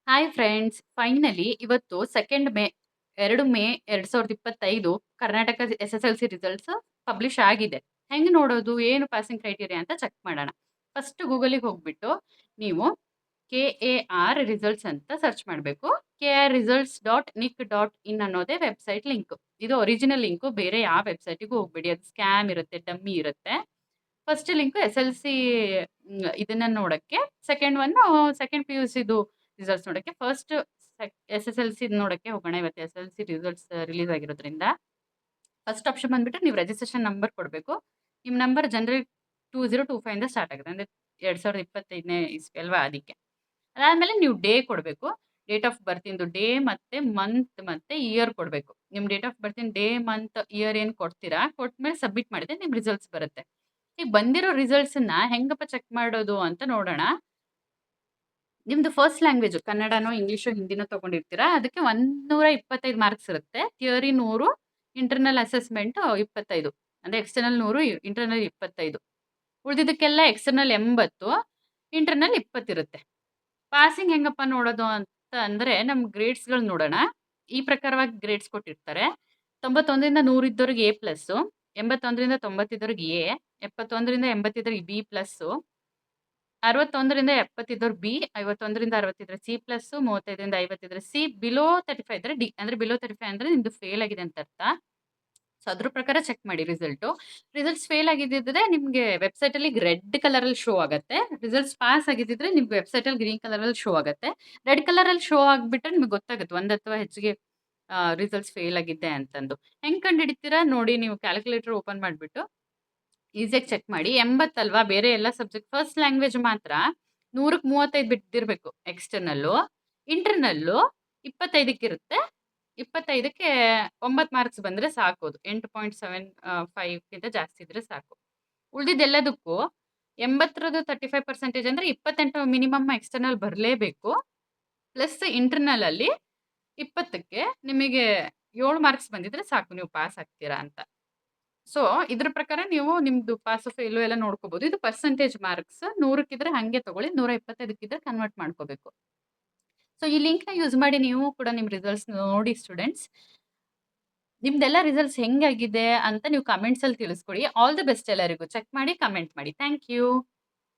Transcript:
Hi friends, finally ಇವತ್ತು 2 May 2 May 2025 Karnataka S-S-L-C results publish ಆಗಿದೆ. ಹೆಂಗ್ ನೋಡೋದು? ಏನು ಪಾಸಿಂಗ್ ಕ್ರೈಟೀರಿಯಾ ಅಂತ ಚೆಕ್ ಮಾಡೋಣ. ಫಸ್ಟ್ ಗೂಗಲಿಗೆ ಹೋಗ್ಬಿಟ್ಟು ನೀವು KAR ರಿಸಲ್ಟ್ಸ್ ಅಂತ ಸರ್ಚ್ ಮಾಡಬೇಕು. KARResults.nic.in ಅನ್ನೋದೇ ವೆಬ್ಸೈಟ್ ಲಿಂಕ್. ಇದು ಒರಿಜಿನಲ್ ಲಿಂಕು. ಬೇರೆ ಯಾವ ವೆಬ್ಸೈಟಿಗೂ ಹೋಗ್ಬೇಡಿ. ಅದು ಸ್ಕ್ಯಾಮ್ ಇರುತ್ತೆ, ಡಮ್ಮಿ ಇರುತ್ತೆ. ಫಸ್ಟ್ ಲಿಂಕ್ ಎಸ್-ಎಲ್-ಸಿ ಇದನ್ನ ನೋಡಕ್ಕೆ. ಸೆಕೆಂಡ್ ಒನ್ ಸೆಕೆಂಡ್ PUCದು ರಿಸಲ್ಟ್ಸ್ ನೋಡಕ್ಕೆ. ಫಸ್ಟ್ ಎಸ್-ಎಸ್-ಎಲ್-ಸಿ ನೋಡಕ್ಕೆ ಹೋಗೋಣ. ಇವತ್ತು ಎಸ್-ಎಲ್-ಸಿ ರಿಸಲ್ಟ್ಸ್ ರಿಲೀಸ್ ಆಗಿರೋದ್ರಿಂದ ಫಸ್ಟ್ ಆಪ್ಷನ್ ಬಂದ್ಬಿಟ್ಟು ನೀವು ರಿಜಿಸ್ಟ್ರೇಷನ್ ನಂಬರ್ ಕೊಡಬೇಕು. ನಿಮ್ಮ ನಂಬರ್ ಜನವರಿ 2025 ಇಂದ ಸ್ಟಾರ್ಟ್ ಆಗುತ್ತೆ. ಅಂದರೆ 2025ನೇ ಇಸ್ವಿ ಅಲ್ವಾ, ಅದಕ್ಕೆ. ಅದಾದಮೇಲೆ ನೀವು ಡೇ ಕೊಡಬೇಕು. ಡೇಟ್ ಆಫ್ ಬರ್ತಿಂದು ಡೇ ಮತ್ತೆ ಮಂತ್ ಮತ್ತೆ ಇಯರ್ ಕೊಡಬೇಕು. ನಿಮ್ಮ ಡೇಟ್ ಆಫ್ ಬರ್ತಿನ ಡೇ, ಮಂತ್, ಇಯರ್ ಏನು ಕೊಡ್ತೀರಾ, ಕೊಟ್ಮೇಲೆ ಸಬ್ಮಿಟ್ ಮಾಡಿದ್ರೆ ನಿಮ್ಮ ರಿಸಲ್ಟ್ಸ್ ಬರುತ್ತೆ. ಈಗ ಬಂದಿರೋ ರಿಸಲ್ಟ್ಸನ್ನ ಹೆಂಗಪ್ಪ ಚೆಕ್ ಮಾಡೋದು ಅಂತ ನೋಡೋಣ. ನಿಮ್ದು ಫಸ್ಟ್ ಲ್ಯಾಂಗ್ವೇಜ್ ಕನ್ನಡನೋ, ಇಂಗ್ಲೀಷೋ, ಹಿಂದಿನೋ ತಗೊಂಡಿರ್ತೀರಾ. ಅದಕ್ಕೆ 125 ಮಾರ್ಕ್ಸ್ ಇರುತ್ತೆ. Theory 100, internal assessment 25. ಅಂದರೆ ಎಕ್ಸ್ಟರ್ನಲ್ 100, ಇಂಟರ್ನಲ್ 25. ಉಳಿದಿದ್ದಕ್ಕೆಲ್ಲ ಎಕ್ಸ್ಟರ್ನಲ್ 80, ಇಂಟರ್ನಲ್ 20 ಇರುತ್ತೆ. ಪಾಸಿಂಗ್ ಹೆಂಗಪ್ಪ ನೋಡೋದು ಅಂತ ಅಂದರೆ ನಮ್ಮ ಗ್ರೇಡ್ಸ್ಗಳು ನೋಡೋಣ. ಈ ಪ್ರಕಾರವಾಗಿ ಗ್ರೇಡ್ಸ್ ಕೊಟ್ಟಿರ್ತಾರೆ. 91ರಿಂದ 100 ಇದ್ದವ್ರಿಗೆ A+, 81ರಿಂದ 90 ಇದ್ದವ್ರಿಗೆ A, 71ರಿಂದ 80 ಇದ್ದವ್ರಿಗೆ B+, 61ರಿಂದ 70 ಇದ್ದವ್ರು B, 51ರಿಂದ 60 ಇದ್ರೆ C+, 35ರಿಂದ 50 ಇದ್ರೆ C, ಬಿಲೋ 35 ಇದ್ರೆ D. ಅಂದ್ರೆ ಬಿಲೋ 35 ಅಂದ್ರೆ ನಿಮ್ದು ಫೇಲ್ ಆಗಿದೆ ಅಂತ ಅರ್ಥ. ಸೊ ಅದ್ರ ಪ್ರಕಾರ ಚೆಕ್ ಮಾಡಿ ರಿಸಲ್ಟು. ರಿಸಲ್ಟ್ಸ್ ಫೇಲ್ ಆಗಿದ್ದಿದ್ರೆ ನಿಮಗೆ ವೆಬ್ಸೈಟಲ್ಲಿ ರೆಡ್ ಕಲರಲ್ಲಿ ಶೋ ಆಗುತ್ತೆ. ರಿಸಲ್ಟ್ಸ್ ಪಾಸ್ ಆಗಿದ್ದಿದ್ರೆ ನಿಮ್ಗೆ ವೆಬ್ಸೈಟಲ್ಲಿ ಗ್ರೀನ್ ಕಲರಲ್ಲಿ ಶೋ ಆಗುತ್ತೆ. ರೆಡ್ ಕಲರಲ್ಲಿ ಶೋ ಆಗಿಬಿಟ್ರೆ ನಿಮ್ಗೆ ಗೊತ್ತಾಗುತ್ತೆ ಒಂದು ಅಥವಾ ಹೆಚ್ಚಿಗೆ ರಿಸಲ್ಟ್ಸ್ ಫೇಲ್ ಆಗಿದೆ ಅಂತಂದು. ಹೆಂಗೆ ಕಂಡುಹಿಡಿತೀರಾ ನೋಡಿ, ನೀವು ಕ್ಯಾಲ್ಕುಲೇಟರ್ ಓಪನ್ ಮಾಡಿಬಿಟ್ಟು ಈಸಿಯಾಗಿ ಚೆಕ್ ಮಾಡಿ. 80 ಅಲ್ವಾ, ಬೇರೆ ಎಲ್ಲ ಸಬ್ಜೆಕ್ಟ್ ಫಸ್ಟ್ ಲ್ಯಾಂಗ್ವೇಜ್ ಮಾತ್ರ 100ಕ್ಕೆ 35 ಬಿಟ್ಟಿರಬೇಕು ಎಕ್ಸ್ಟರ್ನಲ್ಲು. ಇಂಟರ್ನಲ್ಲು 25ಕ್ಕೆ ಇರುತ್ತೆ. 25ಕ್ಕೆ 9 ಮಾರ್ಕ್ಸ್ ಬಂದರೆ ಸಾಕು. ಅದು 8.75ಗಿಂತ ಜಾಸ್ತಿ ಇದ್ರೆ ಸಾಕು. ಉಳಿದಿದ್ದೆಲ್ಲದಕ್ಕೂ 80ರದ್ದು 35% ಅಂದರೆ 28 ಮಿನಿಮಮ್ ಎಕ್ಸ್ಟರ್ನಲ್ ಬರಲೇಬೇಕು. ಪ್ಲಸ್ ಇಂಟರ್ನಲಲ್ಲಿ 20ಕ್ಕೆ ನಿಮಗೆ 7 ಮಾರ್ಕ್ಸ್ ಬಂದಿದ್ರೆ ಸಾಕು, ನೀವು ಪಾಸ್ ಆಗ್ತೀರಾ ಅಂತ. ಸೊ ಇದ್ರ ಪ್ರಕಾರ ನೀವು ನಿಮ್ದು ಪಾಸು ಫೇಲು ಎಲ್ಲ ನೋಡ್ಕೋಬಹುದು. ಇದು ಪರ್ಸೆಂಟೇಜ್ ಮಾರ್ಕ್ಸ್. 100ಕ್ಕಿದ್ರೆ ಹಾಗೆ ತಗೊಳ್ಳಿ, 125ಕ್ಕಿದ್ರೆ ಕನ್ವರ್ಟ್ ಮಾಡ್ಕೋಬೇಕು. ಸೊ ಈ ಲಿಂಕ್ನ ಯೂಸ್ ಮಾಡಿ ನೀವು ಕೂಡ ನಿಮ್ಮ ರಿಸಲ್ಟ್ಸ್ ನೋಡಿ ಸ್ಟೂಡೆಂಟ್ಸ್. ನಿಮ್ದೆಲ್ಲ ರಿಸಲ್ಟ್ಸ್ ಹೆಂಗಾಗಿದೆ ಅಂತ ನೀವು ಕಮೆಂಟ್ಸಲ್ಲಿ ತಿಳಿಸ್ಕೊಡಿ. ಆಲ್ ದ ಬೆಸ್ಟ್ ಎಲ್ಲರಿಗೂ. ಚೆಕ್ ಮಾಡಿ ಕಮೆಂಟ್ ಮಾಡಿ. Thank you.